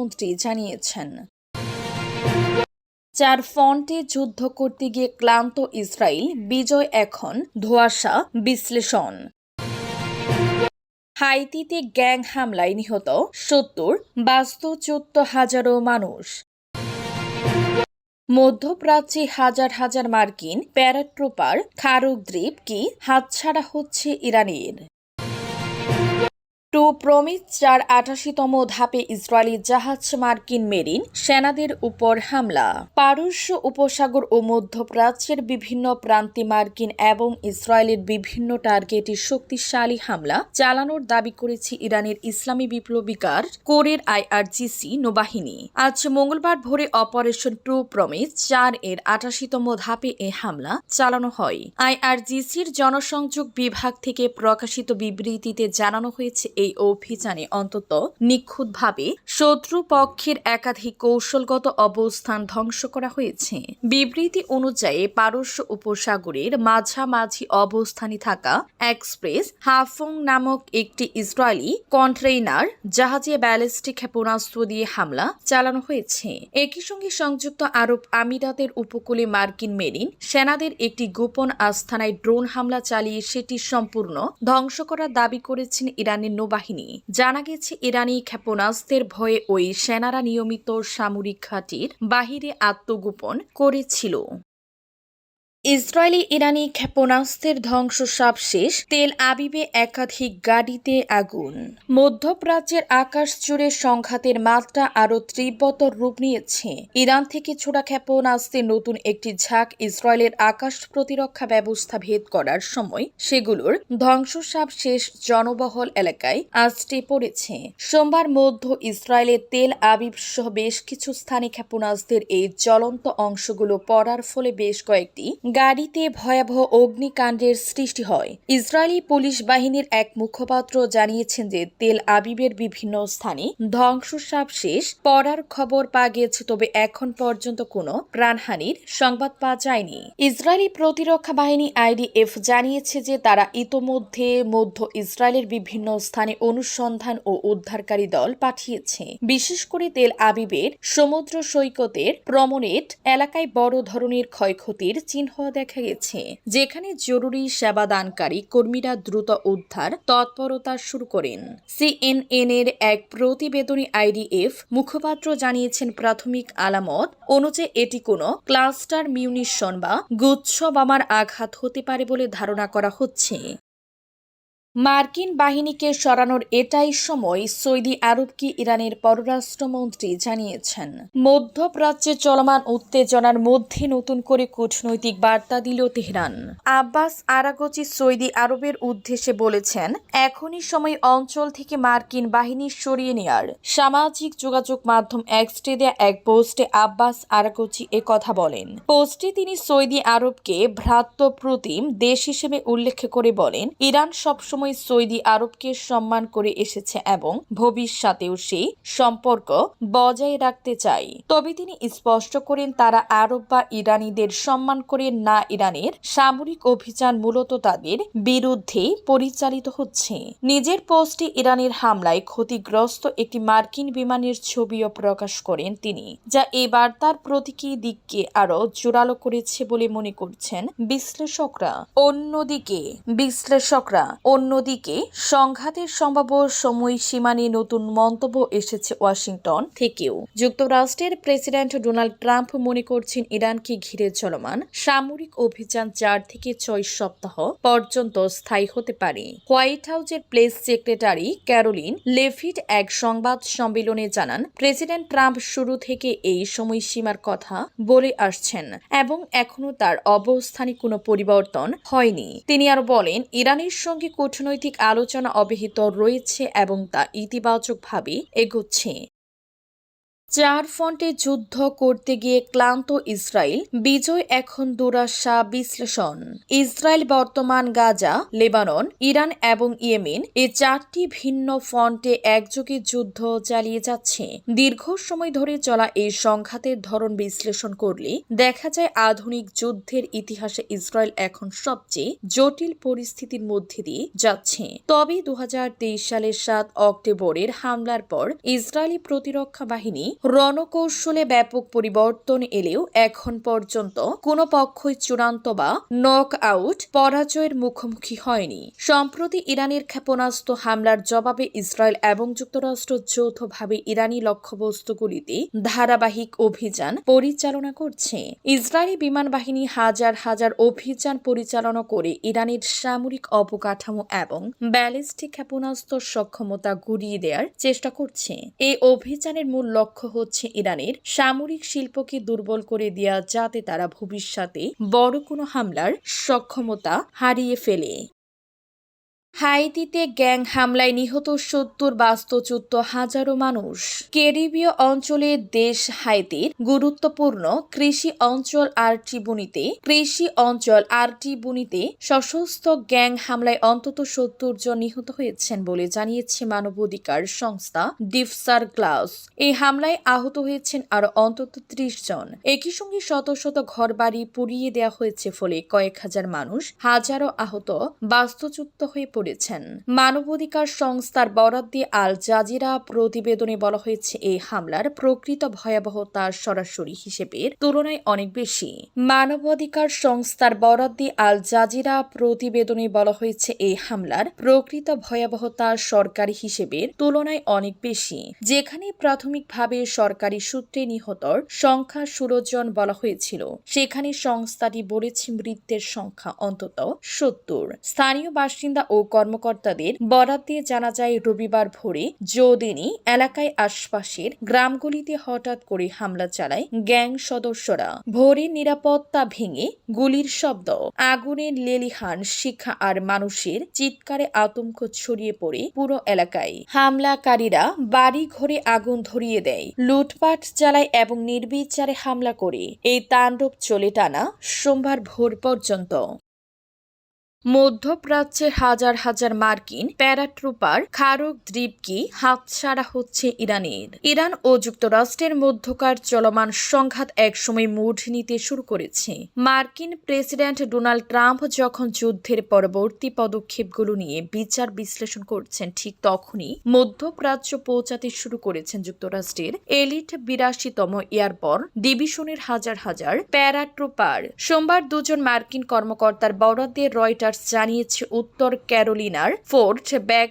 মন্ত্রী জানিয়েছেন। 4 ফ্রন্টে যুদ্ধ করতে গিয়ে ক্লান্ত ইসরায়েল, বিজয় এখন ধোঁয়াশা বিশ্লেষণ। হাইতিতে গ্যাং হামলায় নিহত 70, বাস্তুচ্যুত হাজারো মানুষ। মধ্যপ্রাচ্যে হাজার হাজার মার্কিন প্যারাট্রুপার, খারুক দ্বীপ কি হাতছাড়া হচ্ছে ইরানের। প্রমিস 488তম ধাপে ইসরায়েলি জাহাজ মার্কিন মেরিন সেনাদের উপর হামলা। পারস্য উপসাগর ও মধ্যপ্রাচ্যের বিভিন্ন প্রান্তে মার্কিন এবং ইসরায়েলের বিভিন্ন টার্গেটে শক্তিশালী হামলা চালানোর দাবি করেছে ইরানের ইসলামী বিপ্লবী গার্ড কোরের IRGC নৌবাহিনী। আজ মঙ্গলবার ভোরে অপারেশন প্রমিস 4 এর 88তম ধাপে এ হামলা চালানো হয়। IRGCর জনসংযোগ বিভাগ থেকে প্রকাশিত বিবৃতিতে জানানো হয়েছে, এই অভিযানে অন্তত নিখুঁতভাবে শত্রু পক্ষের একাধিক কৌশলগত অবস্থান ধ্বংস করা হয়েছে। বিবৃতি অনুযায়ী পারস্য উপসাগরের মাঝামাঝি অবস্থানে থাকা এক্সপ্রেস হাফং নামক একটি ইসরায়েলি কন্টেইনার জাহাজে ব্যালিস্টিক ক্ষেপণাস্ত্র দিয়ে হামলা চালানো হয়েছে। একই সঙ্গে সংযুক্ত আরব আমিরাতের উপকূলে মার্কিন মেরিন সেনাদের একটি গোপন আস্তানায় ড্রোন হামলা চালিয়ে সেটি সম্পূর্ণ ধ্বংস করার দাবি করেছেন ইরানের নৌবাহিনী। জানা গেছে, ইরানি ক্ষেপণাস্ত্রের ভয়ে ওই সেনারা নিয়মিত সামরিক ঘাঁটির বাহিরে আত্মগোপন করেছিল। ইসরায়েলি ইরানি ক্ষেপণাস্ত্রের ধ্বংস সবশেষ। তেল আবিবে একাধিক গাড়িতে আগুন। মধ্যপ্রাচ্যের আকাশ জুড়ে সংঘাতের মাত্রা আরও তীব্রতর রূপ নিয়েছে। ইরান থেকে ছোড়া ক্ষেপণাস্ত্রের নতুন একটি ঝাঁক ইসরায়েলের আকাশ প্রতিরক্ষা ব্যবস্থা ভেদ করার সময় সেগুলোর ধ্বংসসবশেষ জনবহুল এলাকায় আছড়ে পড়েছে। সোমবার মধ্য ইসরায়েলের তেল আবিব সহ বেশ কিছু স্থানে ক্ষেপণাস্ত্রের এই জ্বলন্ত অংশগুলো পড়ার ফলে বেশ কয়েকটি গাড়িতে ভয়াবহ অগ্নিকাণ্ডের সৃষ্টি হয়। ইসরায়েলি পুলিশ বাহিনীর এক মুখপাত্র জানিয়েছেন যে তেল আবিবের বিভিন্ন স্থানে ধ্বংসসবশেষ পড়ার খবর পাওয়া গেছে, তবে এখন পর্যন্ত কোনো প্রাণহানির সংবাদ পাওয়া যায়নি। ইসরায়েলি প্রতিরক্ষা বাহিনী IDF জানিয়েছে যে তারা ইতোমধ্যে মধ্য ইসরায়েলের বিভিন্ন স্থানে অনুসন্ধান ও উদ্ধারকারী দল পাঠিয়েছে। বিশেষ করে তেল আবিবের সমুদ্র সৈকতের প্রমনেট এলাকায় বড় ধরনের ক্ষয়ক্ষতির চিহ্ন দেখা গেছে, যেখানে জরুরি সেবাদানকারী কর্মীরা দ্রুত উদ্ধার তৎপরতা শুরু করেন। CNN এর এক প্রতিবেদনে IDF মুখপাত্র জানিয়েছেন, প্রাথমিক আলামত অনুযায়ী এটি কোনো ক্লাস্টার মিউনিশন বা গুচ্ছ বোমার আঘাত হতে পারে বলে ধারণা করা হচ্ছে। মার্কিন বাহিনীকে সরানোর এটাই সময়, সৌদি আরবকে ইরানের পররাষ্ট্রমন্ত্রী জানিয়েছেন। মধ্যপ্রাচ্যে চলমান উত্তেজনার মধ্যে নতুন করে কূটনৈতিক বার্তা দিল তেহরান। আব্বাস আরাগচি সৌদি আরবের উদ্দেশ্যে বলেছেন, এখনই সময় অঞ্চল থেকে মার্কিন বাহিনী সরিয়ে নেয়ার। সামাজিক যোগাযোগ মাধ্যম এক্সে দেয়া এক পোস্টে আব্বাস আরাগচি কথা বলেন। পোস্টে তিনি সৌদি আরবকে ভ্রাতৃপ্রতিম দেশ হিসেবে উল্লেখ করে বলেন, ইরান সবসময় সৌদি আরবকে সম্মান করে এসেছে এবং ভবিষ্যতেও সেই সম্পর্ক বজায় রাখতে চায়। তবে তিনি স্পষ্ট করেন, তারা আরব বা ইরানিদের সম্মান করে না। ইরানের সামরিক অভিযান মূলত তাদের বিরুদ্ধে পরিচালিত হচ্ছে। নিজের পোস্টে ইরানের হামলায় ক্ষতিগ্রস্ত একটি মার্কিন বিমানের ছবিও প্রকাশ করেন তিনি, যা এই বার্তার প্রতীকী দিককে আরও জোরালো করেছে বলে মনে করছেন বিশ্লেষকরা। অন্যদিকে সংঘাতের সম্ভাব্য সময়সীমা নিয়ে নতুন মন্তব্য এসেছে ওয়াশিংটন থেকেও। যুক্তরাষ্ট্রের প্রেসিডেন্ট ডোনাল্ড ট্রাম্প মনে করছেন, ইরানকে ঘিরে চলমান সামরিক অভিযান 4 থেকে 6 সপ্তাহ পর্যন্ত স্থায়ী হতে পারে। হোয়াইট হাউসের প্রেস সেক্রেটারি ক্যারোলিন লেভিট এক সংবাদ সম্মেলনে জানান, প্রেসিডেন্ট ট্রাম্প শুরু থেকে এই সময়সীমার কথা বলে আসছেন এবং এখনও তার অবস্থানে কোনো পরিবর্তন হয়নি। তিনি আরো বলেন, ইরানের সঙ্গে কূটনৈতিক আলোচনা অব্যাহত রয়েছে এবং তা ইতিবাচকভাবে এগোচ্ছে। চার ফ্রন্টে যুদ্ধ করতে গিয়ে ক্লান্ত ইসরায়েল, বিজয় এখন দুরাশা বিশ্লেষণ। ইসরায়েল বর্তমান গাজা, লেবানন, ইরান এবং ইয়েমেন এই চারটি ভিন্ন ফ্রন্টে একযোগে যুদ্ধ চালিয়ে যাচ্ছে। দীর্ঘ সময় ধরে চলা এই সংঘাতের ধরন বিশ্লেষণ করলে দেখা যায় আধুনিক যুদ্ধের ইতিহাসে ইসরায়েল এখন সবচেয়ে জটিল পরিস্থিতির মধ্যে দিয়ে যাচ্ছে। তবে 2023 সালের 7 অক্টোবরের হামলার পর ইসরায়েলি প্রতিরক্ষা বাহিনী রণকৌশলে ব্যাপক পরিবর্তন এলেও এখন পর্যন্ত কোনো পক্ষই চূড়ান্ত বা নক আউট পরাজয়ের মুখোমুখি হয়নি। সম্প্রতি ইরানের ক্ষেপণাস্ত্র হামলার জবাবে ইসরায়েল এবং যুক্তরাষ্ট্র যৌথভাবে ইরানি লক্ষ্যবস্তুগুলিতে ধারাবাহিক অভিযান পরিচালনা করছে। ইসরায়েলি বিমান বাহিনী হাজার হাজার অভিযান পরিচালনা করে ইরানের সামরিক অবকাঠামো এবং ব্যালিস্টিক ক্ষেপণাস্ত্র সক্ষমতা গুড়িয়ে দেওয়ার চেষ্টা করছে। এই অভিযানের মূল লক্ষ্য হচ্ছে ইরানের সামরিক শিল্পকে দুর্বল করে দেওয়া, যাতে তারা ভবিষ্যতে বড় কোনো হামলার সক্ষমতা হারিয়ে ফেলে। হাইতিতে গ্যাং হামলায় নিহত 70, বাস্তুচ্যুত হাজারো মানুষ। ক্যারিবীয় অঞ্চলের দেশ হাইতির গুরুত্বপূর্ণ কৃষি অঞ্চল আর্টিবুনিতে সশস্ত্র গ্যাং হামলায় অন্তত 70 জন নিহত হয়েছেন বলে জানিয়েছে মানবাধিকার সংস্থা ডিফসার গ্লাস। এই হামলায় আহত হয়েছেন আরও অন্তত 30 জন। একই সঙ্গে শত শত ঘরবাড়ি পুড়িয়ে দেওয়া হয়েছে, ফলে কয়েক হাজার মানুষ হাজারো আহত, বাস্তুচ্যুত হয়ে পড়েছেন। মানবাধিকার সংস্থার বরাত দিয়ে আল জাজিরা প্রতিবেদনে বলা হয়েছে, এই হামলার প্রকৃত ভয়াবহতা সরাসরি হিসেবের তুলনায় অনেক বেশি। মানবাধিকার সংস্থার বরাত দিয়ে আল জাজিরা প্রতিবেদনে বলা হয়েছে, এই হামলার প্রকৃত ভয়াবহতা সরকারি হিসেবের তুলনায় অনেক বেশি। যেখানে প্রাথমিকভাবে সরকারি সূত্রে নিহতর সংখ্যা 16 জন বলা হয়েছিল, সেখানে সংস্থাটি বলেছে মৃতের সংখ্যা অন্তত 70। স্থানীয় বাসিন্দা ও কর্মকর্তাদের বরাত দিয়ে জানা যায়, রবিবার ভোরে জোদিনী এলাকায় আশপাশের গ্রামগুলিতে হঠাৎ করে হামলা চালায় গ্যাং সদস্যরা। ভোরে নিরাপত্তা ভেঙে গুলির শব্দ, আগুনের লেলিহান শিখা আর মানুষের চিৎকারে আতঙ্ক ছড়িয়ে পড়ে পুরো এলাকায়। হামলাকারীরা বাড়ি ঘরে আগুন ধরিয়ে দেয়, লুটপাট চালায় এবং নির্বিচারে হামলা করে। এই তাণ্ডব চলে টানা সোমবার ভোর পর্যন্ত। মধ্যপ্রাচ্যের হাজার হাজার মার্কিন প্যারাট্রুপার খারক দ্বীপকে হাতছাড়া হচ্ছে ইরানের। ইরান ও যুক্তরাষ্ট্রের মধ্যকার চলমান সংঘাত একসময় মোড় নিতে শুরু করেছে। মার্কিন প্রেসিডেন্ট ডোনাল্ড ট্রাম্প যখন যুদ্ধের পরবর্তী পদক্ষেপগুলো নিয়ে বিচার বিশ্লেষণ করছেন, ঠিক তখনই মধ্যপ্রাচ্য পৌঁছাতে শুরু করেছেন যুক্তরাষ্ট্রের এলিট 82তম এয়ারবর্ন ডিভিশনের হাজার হাজার প্যারাট্রুপার। সোমবার 2 জন মার্কিন কর্মকর্তার বরাত দিয়ে রয়টার্স জানিয়েছে, উত্তর ক্যারোলিনার ফোর্ট ব্যাগ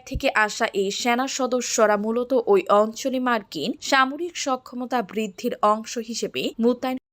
থেকে আসা এই সেনা সদস্যরা মূলত ওই অঞ্চলে মার্কিন সামরিক সক্ষমতা বৃদ্ধির অংশ হিসেবে মোতায়েন